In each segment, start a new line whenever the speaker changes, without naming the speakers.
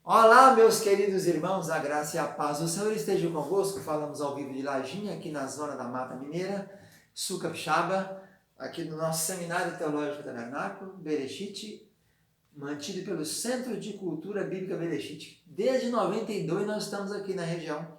Olá, meus queridos irmãos, a graça e a paz do Senhor esteja convosco. Falamos ao vivo de Lajinha, aqui na zona da Mata Mineira, Sul Capixaba, aqui no nosso Seminário Teológico Tabernáculo, Berechite, mantido pelo Centro de Cultura Bíblica Berechite. Desde 92 nós estamos aqui na região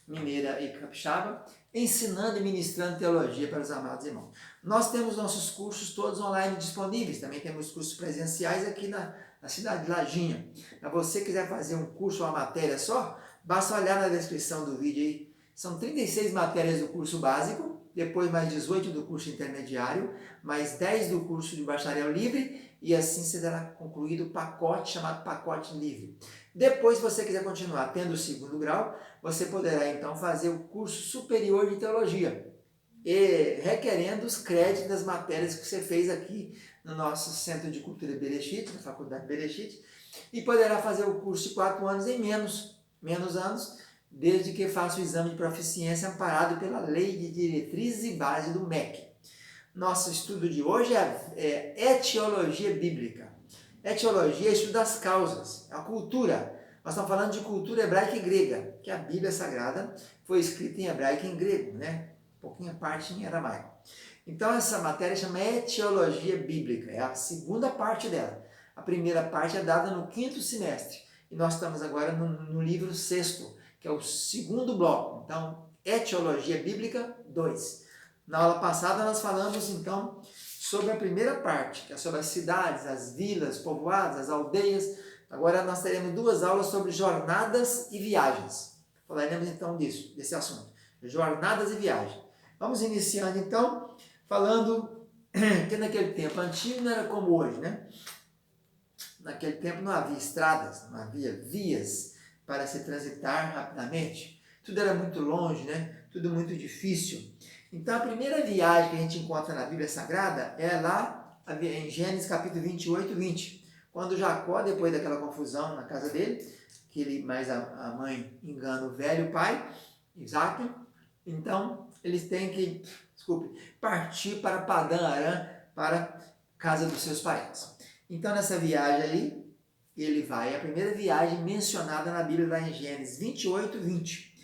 mineira e capixaba, ensinando e ministrando teologia para os amados irmãos. Nós temos nossos cursos todos online disponíveis, também temos cursos presenciais aqui na cidade de Lajinha. Se você quiser fazer um curso ou uma matéria só, basta olhar na descrição do vídeo aí. São 36 matérias do curso básico, depois mais 18 do curso intermediário, mais 10 do curso de bacharel livre, e assim será concluído o pacote chamado pacote livre. Depois, se você quiser continuar tendo o segundo grau, você poderá então fazer o curso superior de teologia, e requerendo os créditos das matérias que você fez aqui no nosso Centro de Cultura Berechite, na Faculdade Berechite, e poderá fazer o curso de 4 anos em menos anos, desde que faça o exame de proficiência amparado pela Lei de Diretrizes e Base do MEC. Nosso estudo de hoje é etiologia bíblica. Etiologia é estudo das causas, a cultura. Nós estamos falando de cultura hebraica e grega, que a Bíblia Sagrada foi escrita em hebraico e em grego, né? Pouquinha parte em aramaico. Então essa matéria chama etiologia bíblica, é a segunda parte dela. A primeira parte é dada no 5º semestre, e nós estamos agora no livro 6º, que é o segundo bloco. Então, etiologia bíblica 2. Na aula passada nós falamos então sobre a primeira parte, que é sobre as cidades, as vilas, povoados, as aldeias. Agora nós teremos 2 aulas sobre jornadas e viagens. Falaremos então desse assunto, jornadas e viagens. Vamos iniciando então falando que naquele tempo antigo não era como hoje, né? Naquele tempo não havia estradas, não havia vias para se transitar rapidamente. Tudo era muito longe, né? Tudo muito difícil. Então a primeira viagem que a gente encontra na Bíblia Sagrada é lá em Gênesis capítulo 28, 20. Quando Jacó, depois daquela confusão na casa dele, que ele mais a mãe engana o velho pai, Isaac, então eles têm que, partir para Padã Arã, para a casa dos seus parentes. Então nessa viagem aí, ele vai, a primeira viagem mencionada na Bíblia lá em Gênesis 28, 20.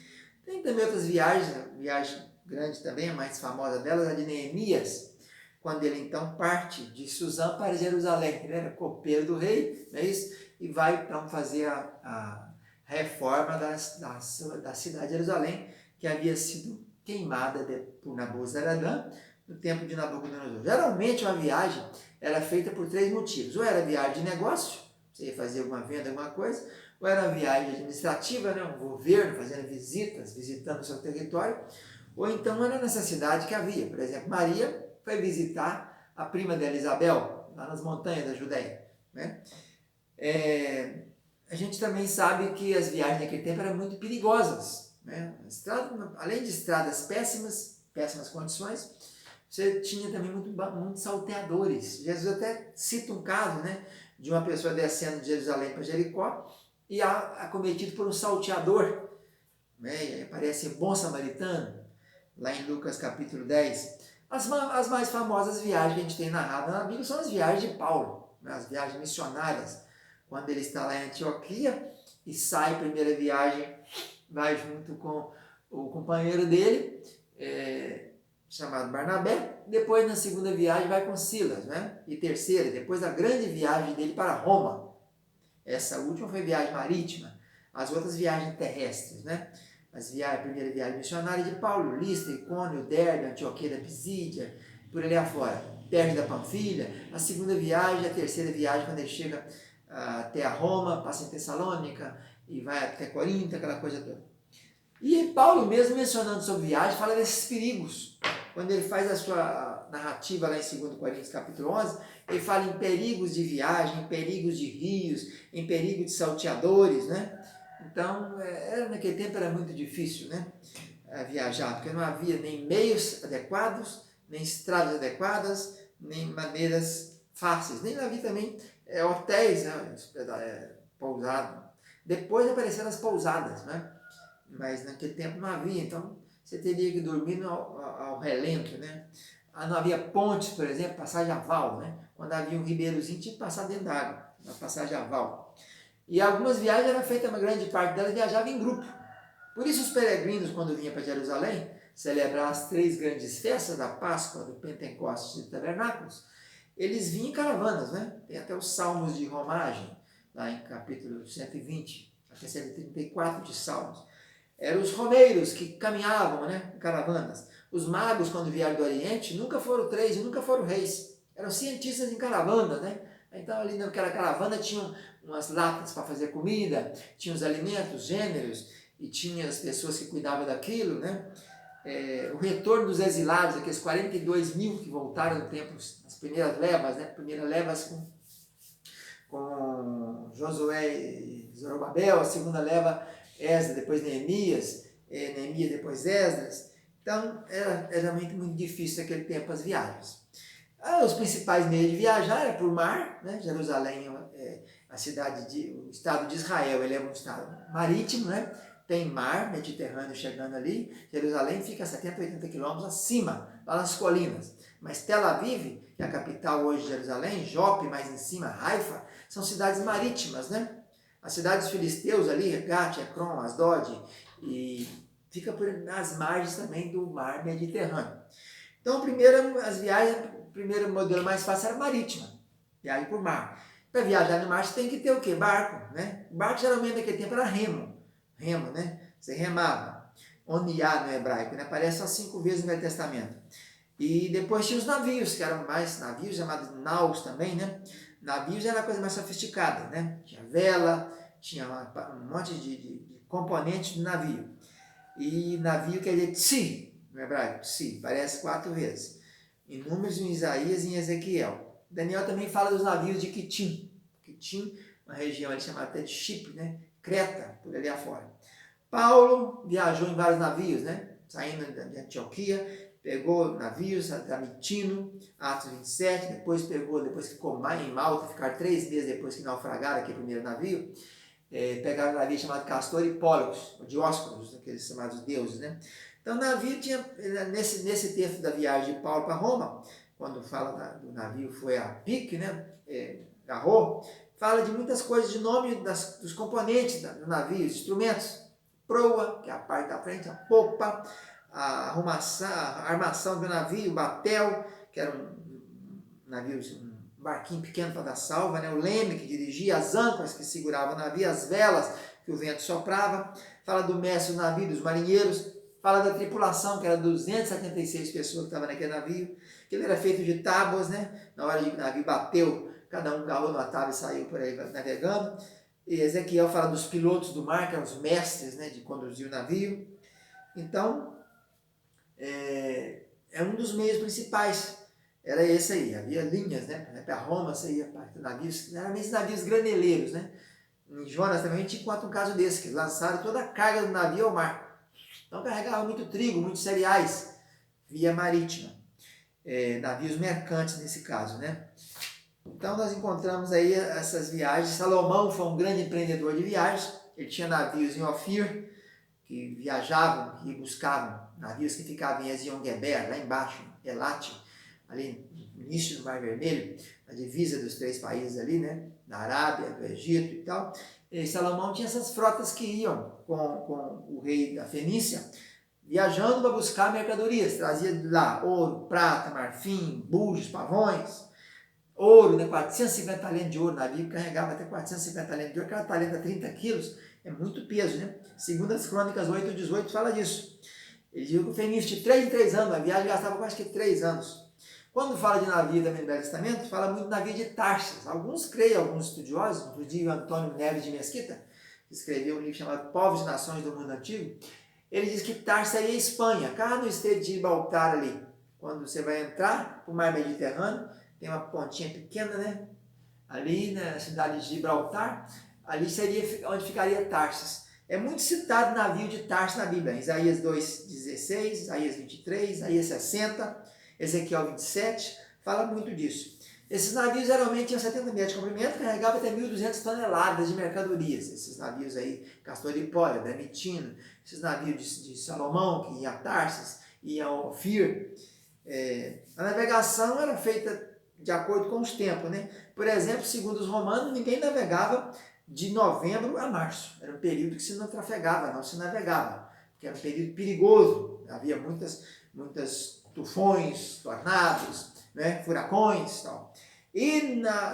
Tem também outras viagens, viagem grande também, a mais famosa delas, a de Neemias, quando ele então parte de Suzã para Jerusalém. Ele era copeiro do rei, não é isso? E vai então fazer a reforma da cidade de Jerusalém, que havia sido queimada por Nabuzaradã no tempo de Nabucodonosor. Geralmente uma viagem era feita por 3 motivos. Ou era viagem de negócio, você ia fazer alguma venda, alguma coisa, ou era uma viagem administrativa, né? Um governo fazendo visitas, visitando o seu território, ou então era necessidade que havia. Por exemplo, Maria foi visitar a prima dela, Isabel, lá nas montanhas da Judéia, né? A gente também sabe que as viagens naquele tempo eram muito perigosas, né? Além de estradas péssimas condições, você tinha também muitos salteadores. Jesus até cita um caso, né, de uma pessoa descendo de Jerusalém para Jericó e acometido por um salteador, né? E aí aparece bom samaritano, lá em Lucas capítulo 10. As mais famosas viagens que a gente tem narrado na Bíblia são as viagens de Paulo, né, as viagens missionárias, quando ele está lá em Antioquia e sai, primeira viagem, vai junto com o companheiro dele, chamado Barnabé. Depois, na segunda viagem, vai com Silas, né? E terceira, depois da grande viagem dele para Roma. Essa última foi viagem marítima, as outras viagens terrestres, né? A primeira viagem missionária de Paulo, Listra, Icônio, Derbe, Antioquia da Pisídia, por ali afora, perto da Panfilha. A segunda viagem, a terceira viagem, quando ele chega até a Roma, passa em Tessalônica e vai até Corinto, aquela coisa toda. E Paulo mesmo, mencionando sobre viagem, fala desses perigos. Quando ele faz a sua narrativa lá em 2 Coríntios capítulo 11, ele fala em perigos de viagem, em perigos de rios, em perigo de salteadores, né? Então, naquele tempo era muito difícil, né, viajar, porque não havia nem meios adequados, nem estradas adequadas, nem maneiras fáceis. Nem havia também hotéis, né, pousada. Depois apareceram as pousadas, né? Mas naquele tempo não havia, então você teria que dormir ao relento, né? Não havia pontes, por exemplo, passagem a val, né? Quando havia um ribeirozinho, tinha que passar dentro da água, na passagem a val. E algumas viagens eram feitas, uma grande parte delas viajava em grupo. Por isso os peregrinos, quando vinham para Jerusalém, celebrar as 3 grandes festas da Páscoa, do Pentecostes e do Tabernáculos, eles vinham em caravanas, né? Tem até os Salmos de Romagem, lá em capítulo 120, até 134 de Salmos. Eram os romeiros que caminhavam, né, em caravanas. Os magos, quando vieram do Oriente, nunca foram 3 e nunca foram reis. Eram cientistas em caravanas, né? Então ali naquela caravana tinham umas latas para fazer comida, tinha os alimentos, gêneros, e tinha as pessoas que cuidavam daquilo, né? O retorno dos exilados, aqueles 42 mil que voltaram no tempo, as primeiras levas, né? Primeiras levas com Josué e Zorobabel, a segunda leva Esdras, depois Neemias, Neemias depois Esdras. Então era muito difícil naquele tempo as viagens. Os principais meios de viajar era por mar, né? Jerusalém a cidade, o estado de Israel, ele é um estado marítimo, né? Tem mar Mediterrâneo chegando ali. Jerusalém fica a 70, 80 quilômetros acima, lá nas colinas. Mas Tel Aviv, que é a capital hoje de Jerusalém, Jope, mais em cima, Haifa, são cidades marítimas, né? As cidades filisteus ali, Gat, Ekron, Asdod, e fica nas margens também do mar Mediterrâneo. Então, o primeiro modelo mais fácil era marítima, viagem por mar. Para viajar no mar, você tem que ter o quê? Barco, né? O barco, geralmente, naquele tempo era remo, né? Você remava. Oniá no hebraico, né? Aparece só 5 vezes no Velho Testamento. E depois tinha os navios, que eram mais navios, chamados naus também, né? Navios era a coisa mais sofisticada, né? Tinha vela, tinha um monte de componentes do navio. E navio quer dizer tsi, no hebraico, tsi, aparece 4 vezes. Em Números, em Isaías e em Ezequiel. Daniel também fala dos navios de Quitim. Quitim, uma região ali chamada até de Chipre, né? Creta, por ali afora. Paulo viajou em vários navios, né? Saindo de Antioquia, pegou navios até Mitino, Atos 27, depois que ficou em Malta, ficar 3 meses depois que naufragaram aquele primeiro navio, pegaram um navio chamado Castor e Pólux, ou Dióscuros, aqueles chamados deuses, né? Então o navio tinha, nesse texto da viagem de Paulo para Roma, quando fala do navio foi a pique, né? Garro, fala de muitas coisas, de nome dos componentes do navio, instrumentos, proa, que é a parte da frente, a popa, a armação do navio, o batel, que era um navio, um barquinho pequeno para dar salva, né? O leme que dirigia, as âncoras que seguravam o navio, as velas que o vento soprava, fala do mestre do navio, dos marinheiros, fala da tripulação, que era 276 pessoas que estavam naquele navio, que ele era feito de tábuas, né? Na hora que o navio bateu, cada um agarrou numa tábua e saiu por aí navegando. E Ezequiel fala dos pilotos do mar, que eram os mestres, né, de conduzir o navio. Então, é um dos meios principais. Era esse aí, havia linhas, né? Para Roma você ia para navios, geralmente navios graneleiros, né? Em Jonas também a gente encontra um caso desse, que lançaram toda a carga do navio ao mar. Então carregavam muito trigo, muitos cereais, via marítima. Navios mercantes nesse caso, né? Então nós encontramos aí essas viagens. Salomão foi um grande empreendedor de viagens. Ele tinha navios em Ofir, que viajavam e buscavam, navios que ficavam em Ezion-Geber, lá embaixo, Elate, ali no início do Mar Vermelho, na divisa dos 3 países ali, né? Da Arábia, do Egito e tal. E Salomão tinha essas frotas que iam com o rei da Fenícia, viajando para buscar mercadorias. Trazia de lá ouro, prata, marfim, bujos, pavões, ouro, né? 450 talentos de ouro. O navio carregava até 450 talentos de ouro, cada talento a 30 quilos, é muito peso, né? Segundo as Crônicas 8:18 fala disso. Ele diz que o Fenício de 3 em 3 anos, a viagem gastava quase que 3 anos. Quando fala de navio também no Velho Testamento, fala muito de navio de Tarsis. Alguns creem, alguns estudiosos, inclusive Antônio Neves de Mesquita, que escreveu um livro chamado Povos e Nações do Mundo Antigo, ele diz que Tarsis seria a Espanha, cá no estreito de Gibraltar ali. Quando você vai entrar para o mar Mediterrâneo, tem uma pontinha pequena, né? Ali na cidade de Gibraltar, ali seria onde ficaria Tarsis. É muito citado o navio de Tarsis na Bíblia, Isaías 2:16, Isaías 23, Isaías 60, Ezequiel 27, fala muito disso. Esses navios geralmente tinham 70 metros de comprimento, carregavam até 1.200 toneladas de mercadorias. Esses navios aí, Castor e Pólux, Mitino, esses navios de Salomão, que iam a Tarsis, iam a Ofir. A navegação era feita de acordo com os tempos, né? Por exemplo, segundo os romanos, ninguém navegava de novembro a março. Era um período que se não trafegava, não se navegava, porque era um período perigoso. Havia muitas tufões, tornados, né, furacões e tal. E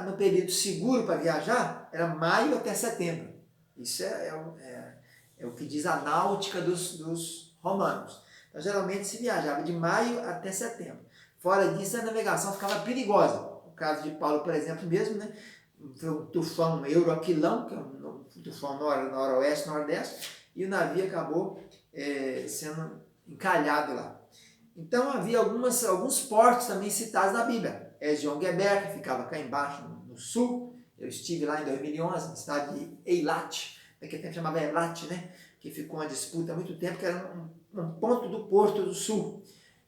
no período seguro para viajar era maio até setembro. Isso é o que diz a náutica dos romanos. Então, geralmente se viajava de maio até setembro. Fora disso, a navegação ficava perigosa. No caso de Paulo, por exemplo, mesmo, né? Foi um tufão Euroaquilão, que é um tufão noroeste, nordeste, e o navio acabou sendo encalhado lá. Então havia alguns portos também citados na Bíblia. Ezion-Geber, que ficava cá embaixo, no sul. Eu estive lá em 2011, na cidade de Eilat, naquele tempo chamava Eilat, né? Que ficou uma disputa há muito tempo, que era um ponto do Porto do Sul.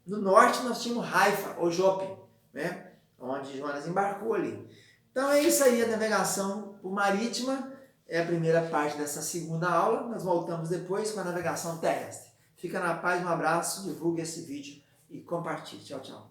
No norte nós tínhamos Haifa, ou Jope, né? Onde Jonas embarcou ali. Então é isso aí, a navegação por marítima é a primeira parte dessa segunda aula. Nós voltamos depois com a navegação terrestre. Fica na paz, um abraço, divulgue esse vídeo e compartilhe. Tchau, tchau.